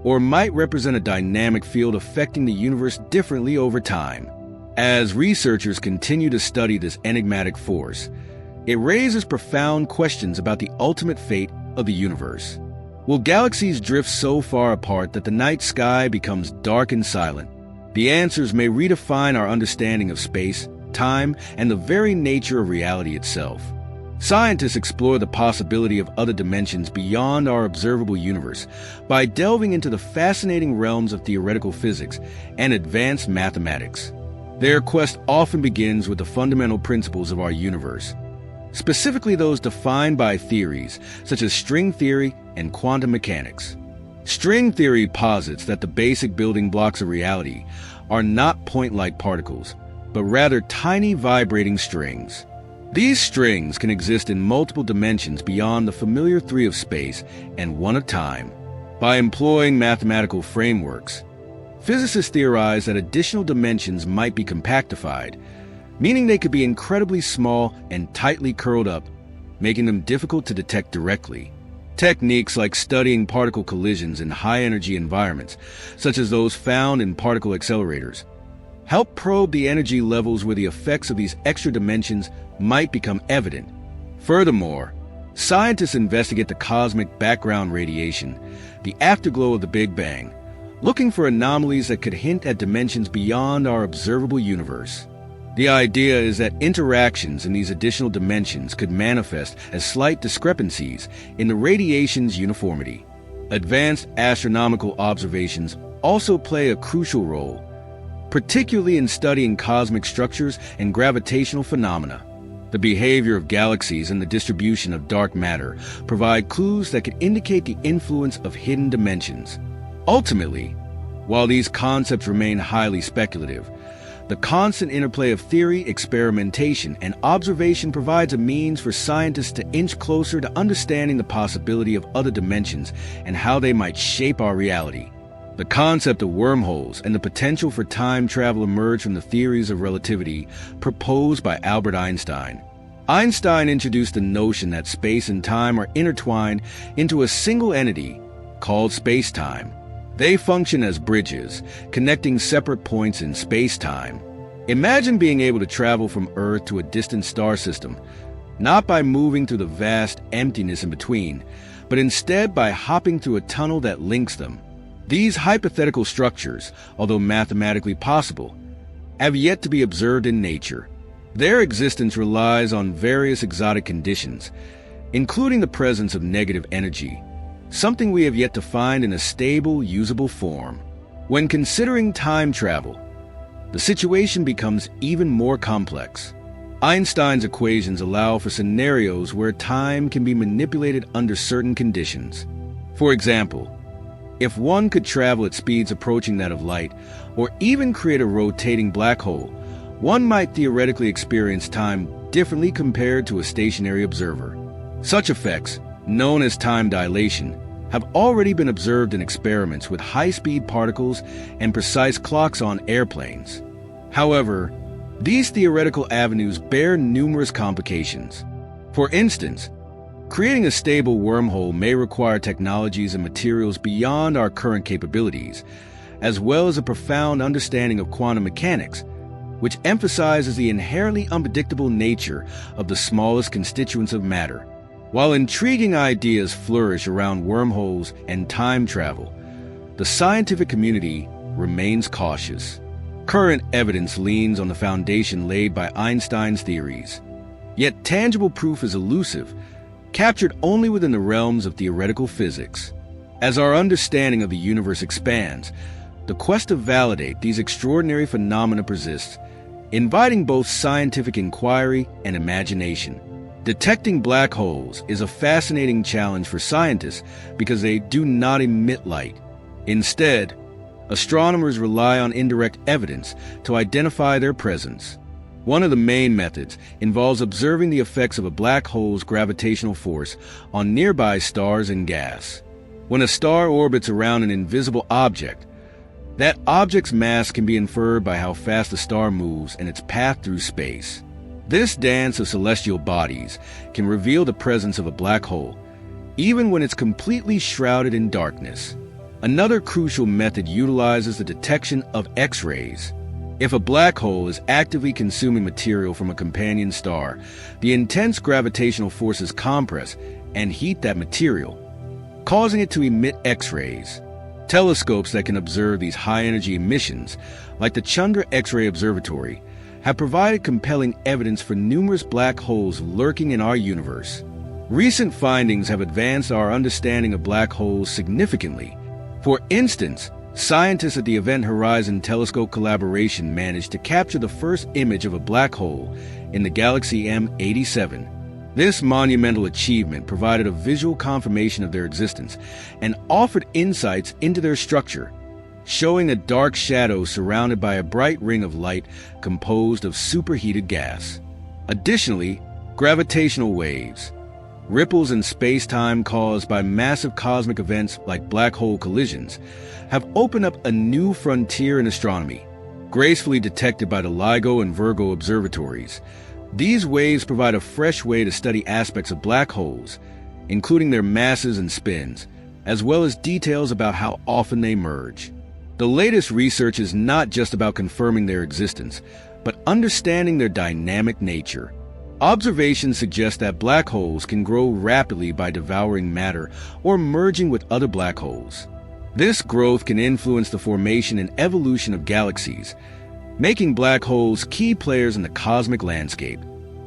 or might represent a dynamic field affecting the universe differently over time. As researchers continue to study this enigmatic force, it raises profound questions about the ultimate fate of the universe. Will galaxies drift so far apart that the night sky becomes dark and silent? The answers may redefine our understanding of space, time, and the very nature of reality itself. Scientists explore the possibility of other dimensions beyond our observable universe by delving into the fascinating realms of theoretical physics and advanced mathematics. Their quest often begins with the fundamental principles of our universe, specifically those defined by theories such as string theory and quantum mechanics. String theory posits that the basic building blocks of reality are not point-like particles, but rather tiny vibrating strings. These strings can exist in multiple dimensions beyond the familiar three of space and one of time. By employing mathematical frameworks, physicists theorize that additional dimensions might be compactified, meaning they could be incredibly small and tightly curled up, making them difficult to detect directly. Techniques like studying particle collisions in high-energy environments, such as those found in particle accelerators, help probe the energy levels where the effects of these extra dimensions might become evident. Furthermore, scientists investigate the cosmic background radiation, the afterglow of the Big Bang, looking for anomalies that could hint at dimensions beyond our observable universe. The idea is that interactions in these additional dimensions could manifest as slight discrepancies in the radiation's uniformity. Advanced astronomical observations also play a crucial role, particularly in studying cosmic structures and gravitational phenomena. The behavior of galaxies and the distribution of dark matter provide clues that could indicate the influence of hidden dimensions. Ultimately, while these concepts remain highly speculative, the constant interplay of theory, experimentation, and observation provides a means for scientists to inch closer to understanding the possibility of other dimensions and how they might shape our reality. The concept of wormholes and the potential for time travel emerged from the theories of relativity proposed by Albert Einstein. Einstein introduced the notion that space and time are intertwined into a single entity called space-time. They function as bridges, connecting separate points in space-time. Imagine being able to travel from Earth to a distant star system, not by moving through the vast emptiness in between, but instead by hopping through a tunnel that links them. These hypothetical structures, although mathematically possible, have yet to be observed in nature. Their existence relies on various exotic conditions, including the presence of negative energy, something we have yet to find in a stable, usable form. When considering time travel, the situation becomes even more complex. Einstein's equations allow for scenarios where time can be manipulated under certain conditions. For example, if one could travel at speeds approaching that of light, or even create a rotating black hole, one might theoretically experience time differently compared to a stationary observer. Such effects, known as time dilation, have already been observed in experiments with high-speed particles and precise clocks on airplanes. However, these theoretical avenues bear numerous complications. For instance, creating a stable wormhole may require technologies and materials beyond our current capabilities, as well as a profound understanding of quantum mechanics, which emphasizes the inherently unpredictable nature of the smallest constituents of matter. While intriguing ideas flourish around wormholes and time travel, the scientific community remains cautious. Current evidence leans on the foundation laid by Einstein's theories. Yet tangible proof is elusive, captured only within the realms of theoretical physics. As our understanding of the universe expands, the quest to validate these extraordinary phenomena persists, inviting both scientific inquiry and imagination. Detecting black holes is a fascinating challenge for scientists because they do not emit light. Instead, astronomers rely on indirect evidence to identify their presence. One of the main methods involves observing the effects of a black hole's gravitational force on nearby stars and gas. When a star orbits around an invisible object, that object's mass can be inferred by how fast the star moves in its path through space. This dance of celestial bodies can reveal the presence of a black hole, even when it's completely shrouded in darkness. Another crucial method utilizes the detection of X-rays. If a black hole is actively consuming material from a companion star, the intense gravitational forces compress and heat that material, causing it to emit X-rays. Telescopes that can observe these high-energy emissions, like the Chandra X-ray Observatory, have provided compelling evidence for numerous black holes lurking in our universe. Recent findings have advanced our understanding of black holes significantly. For instance, scientists at the Event Horizon Telescope collaboration managed to capture the first image of a black hole in the galaxy M87. This monumental achievement provided a visual confirmation of their existence and offered insights into their structure, showing a dark shadow surrounded by a bright ring of light composed of superheated gas. Additionally, gravitational waves, ripples in space-time caused by massive cosmic events like black hole collisions, have opened up a new frontier in astronomy, gracefully detected by the LIGO and Virgo observatories. These waves provide a fresh way to study aspects of black holes, including their masses and spins, as well as details about how often they merge. The latest research is not just about confirming their existence, but understanding their dynamic nature. Observations suggest that black holes can grow rapidly by devouring matter or merging with other black holes. This growth can influence the formation and evolution of galaxies, making black holes key players in the cosmic landscape.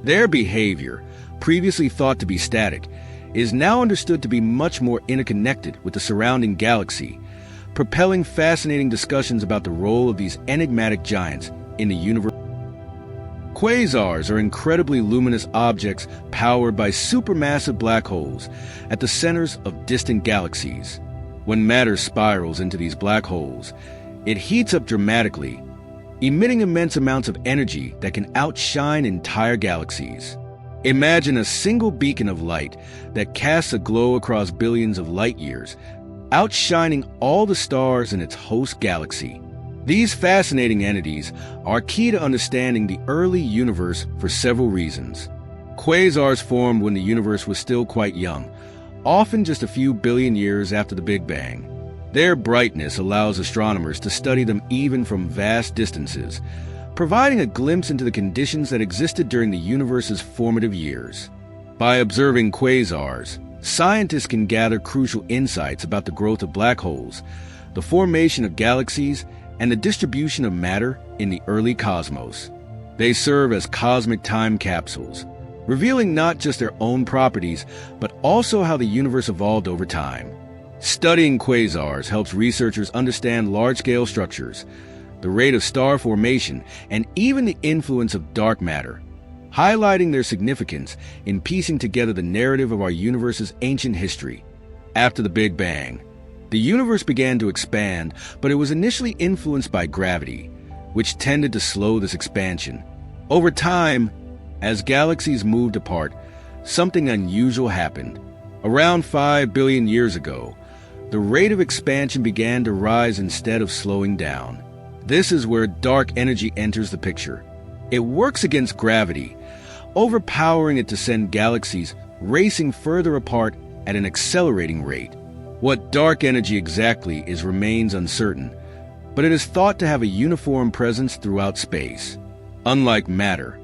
Their behavior, previously thought to be static, is now understood to be much more interconnected with the surrounding galaxy, propelling fascinating discussions about the role of these enigmatic giants in the universe. Quasars are incredibly luminous objects powered by supermassive black holes at the centers of distant galaxies. When matter spirals into these black holes, it heats up dramatically, emitting immense amounts of energy that can outshine entire galaxies. Imagine a single beacon of light that casts a glow across billions of light years, outshining all the stars in its host galaxy. These fascinating entities are key to understanding the early universe for several reasons. Quasars formed when the universe was still quite young, often just a few billion years after the Big Bang. Their brightness allows astronomers to study them even from vast distances, providing a glimpse into the conditions that existed during the universe's formative years. By observing quasars, scientists can gather crucial insights about the growth of black holes, the formation of galaxies, and the distribution of matter in the early cosmos. They serve as cosmic time capsules, revealing not just their own properties, but also how the universe evolved over time. Studying quasars helps researchers understand large-scale structures, the rate of star formation, and even the influence of dark matter, highlighting their significance in piecing together the narrative of our universe's ancient history. After the Big Bang, the universe began to expand, but it was initially influenced by gravity, which tended to slow this expansion. Over time, as galaxies moved apart, something unusual happened. Around 5 billion years ago, the rate of expansion began to rise instead of slowing down. This is where dark energy enters the picture. It works against gravity, overpowering it to send galaxies racing further apart at an accelerating rate. What dark energy exactly is remains uncertain, but it is thought to have a uniform presence throughout space. Unlike matter,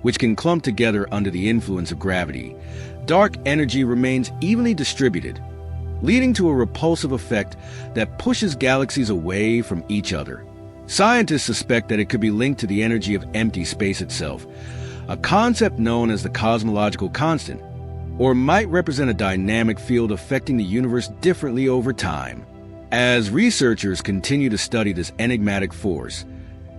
which can clump together under the influence of gravity, dark energy remains evenly distributed, leading to a repulsive effect that pushes galaxies away from each other. Scientists suspect that it could be linked to the energy of empty space itself, a concept known as the cosmological constant, or might represent a dynamic field affecting the universe differently over time. As researchers continue to study this enigmatic force,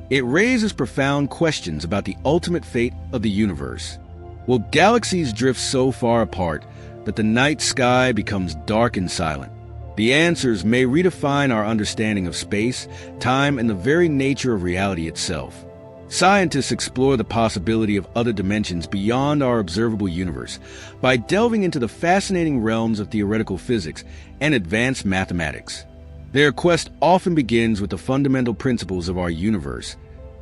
it raises profound questions about the ultimate fate of the universe. Will galaxies drift so far apart that the night sky becomes dark and silent? The answers may redefine our understanding of space, time, and the very nature of reality itself. Scientists explore the possibility of other dimensions beyond our observable universe by delving into the fascinating realms of theoretical physics and advanced mathematics. Their quest often begins with the fundamental principles of our universe,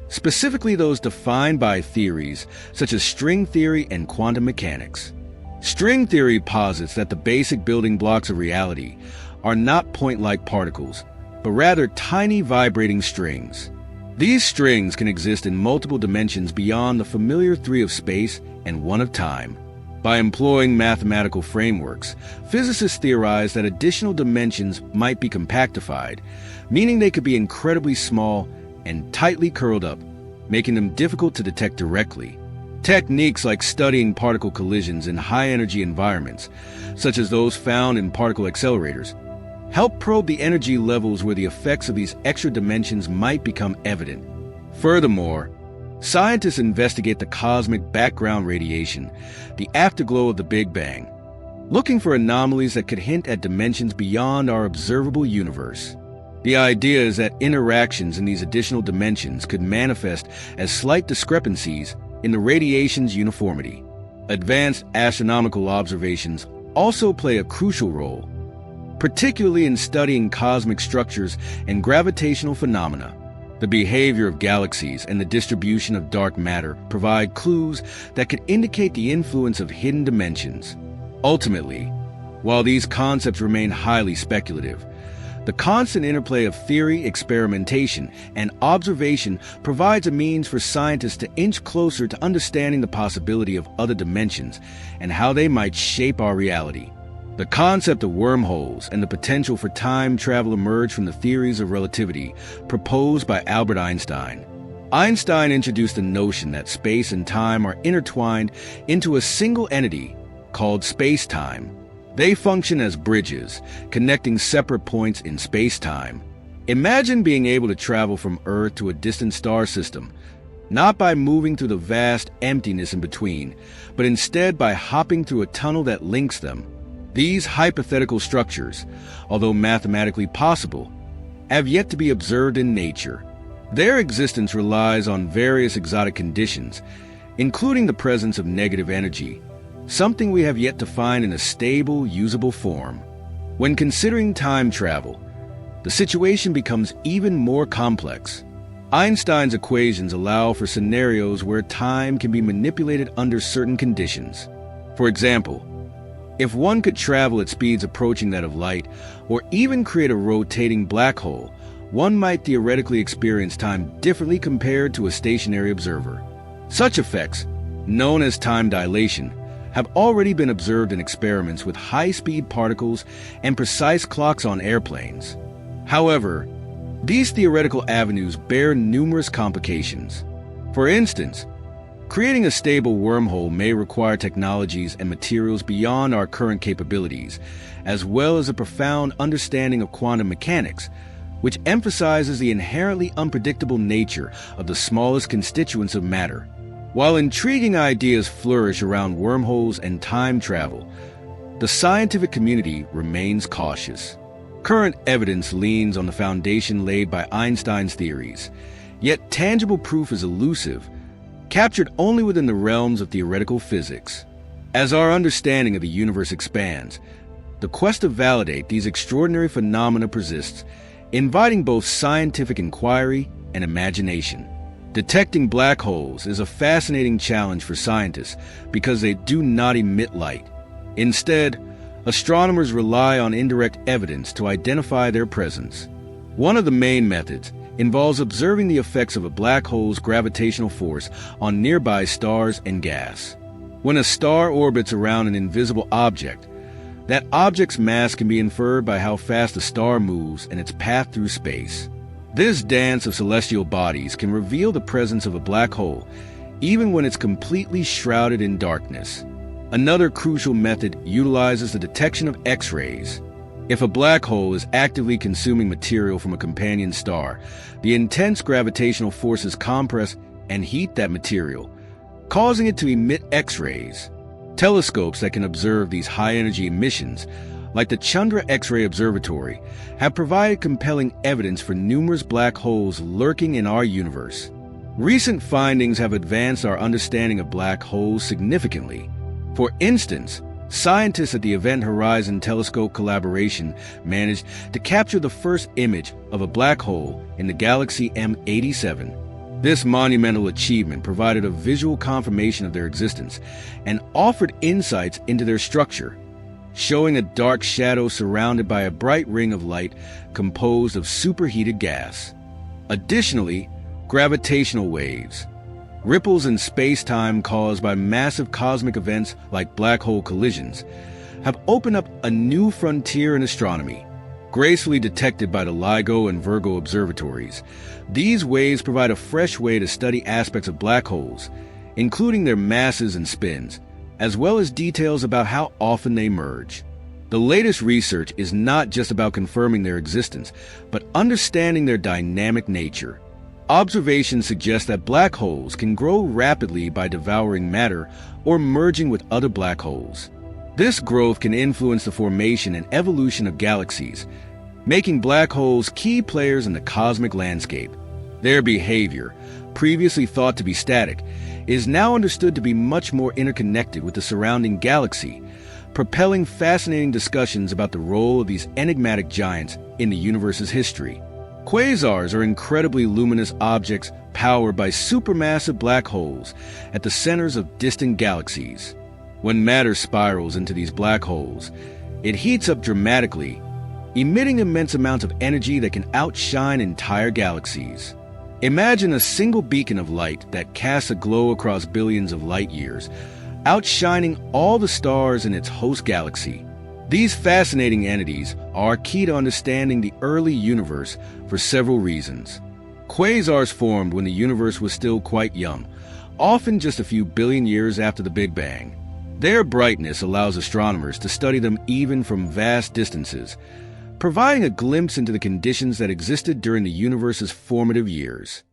specifically those defined by theories such as string theory and quantum mechanics. String theory posits that the basic building blocks of reality are not point-like particles, but rather tiny vibrating strings. These strings can exist in multiple dimensions beyond the familiar three of space and one of time. By employing mathematical frameworks, physicists theorize that additional dimensions might be compactified, meaning they could be incredibly small and tightly curled up, making them difficult to detect directly. Techniques like studying particle collisions in high-energy environments, such as those found in particle accelerators, help probe the energy levels where the effects of these extra dimensions might become evident. Furthermore, scientists investigate the cosmic background radiation, the afterglow of the Big Bang, looking for anomalies that could hint at dimensions beyond our observable universe. The idea is that interactions in these additional dimensions could manifest as slight discrepancies in the radiation's uniformity. Advanced astronomical observations also play a crucial role, particularly in studying cosmic structures and gravitational phenomena. The behavior of galaxies and the distribution of dark matter provide clues that could indicate the influence of hidden dimensions. Ultimately, while these concepts remain highly speculative, the constant interplay of theory, experimentation, and observation provides a means for scientists to inch closer to understanding the possibility of other dimensions and how they might shape our reality. The concept of wormholes and the potential for time travel emerged from the theories of relativity proposed by Albert Einstein. Einstein introduced the notion that space and time are intertwined into a single entity called space-time. They function as bridges, connecting separate points in space-time. Imagine being able to travel from Earth to a distant star system, not by moving through the vast emptiness in between, but instead by hopping through a tunnel that links them. These hypothetical structures, although mathematically possible, have yet to be observed in nature. Their existence relies on various exotic conditions, including the presence of negative energy, something we have yet to find in a stable, usable form. When considering time travel, the situation becomes even more complex. Einstein's equations allow for scenarios where time can be manipulated under certain conditions. For example, if one could travel at speeds approaching that of light, or even create a rotating black hole, one might theoretically experience time differently compared to a stationary observer. Such effects, known as time dilation, have already been observed in experiments with high-speed particles and precise clocks on airplanes. However, these theoretical avenues bear numerous complications. For instance, creating a stable wormhole may require technologies and materials beyond our current capabilities, as well as a profound understanding of quantum mechanics, which emphasizes the inherently unpredictable nature of the smallest constituents of matter. While intriguing ideas flourish around wormholes and time travel, the scientific community remains cautious. Current evidence leans on the foundation laid by Einstein's theories, yet tangible proof is elusive, captured only within the realms of theoretical physics. As our understanding of the universe expands, the quest to validate these extraordinary phenomena persists, inviting both scientific inquiry and imagination. Detecting black holes is a fascinating challenge for scientists because they do not emit light. Instead, astronomers rely on indirect evidence to identify their presence. One of the main methods, involves observing the effects of a black hole's gravitational force on nearby stars and gas. When a star orbits around an invisible object, that object's mass can be inferred by how fast the star moves and its path through space. This dance of celestial bodies can reveal the presence of a black hole, even when it's completely shrouded in darkness. Another crucial method utilizes the detection of X-rays. If a black hole is actively consuming material from a companion star, the intense gravitational forces compress and heat that material, causing it to emit X-rays. Telescopes that can observe these high-energy emissions, like the Chandra X-ray Observatory, have provided compelling evidence for numerous black holes lurking in our universe. Recent findings have advanced our understanding of black holes significantly. For instance, scientists at the Event Horizon Telescope collaboration managed to capture the first image of a black hole in the galaxy M87. This monumental achievement provided a visual confirmation of their existence and offered insights into their structure, showing a dark shadow surrounded by a bright ring of light composed of superheated gas. Additionally, gravitational waves, ripples in space-time caused by massive cosmic events like black hole collisions, have opened up a new frontier in astronomy. Gracefully detected by the LIGO and Virgo observatories, these waves provide a fresh way to study aspects of black holes, including their masses and spins, as well as details about how often they merge. The latest research is not just about confirming their existence, but understanding their dynamic nature. Observations suggest that black holes can grow rapidly by devouring matter or merging with other black holes. This growth can influence the formation and evolution of galaxies, making black holes key players in the cosmic landscape. Their behavior, previously thought to be static, is now understood to be much more interconnected with the surrounding galaxy, propelling fascinating discussions about the role of these enigmatic giants in the universe's history. Quasars are incredibly luminous objects powered by supermassive black holes at the centers of distant galaxies. When matter spirals into these black holes, it heats up dramatically, emitting immense amounts of energy that can outshine entire galaxies. Imagine a single beacon of light that casts a glow across billions of light years, outshining all the stars in its host galaxy. These fascinating entities are key to understanding the early universe for several reasons. Quasars formed when the universe was still quite young, often just a few billion years after the Big Bang. Their brightness allows astronomers to study them even from vast distances, providing a glimpse into the conditions that existed during the universe's formative years.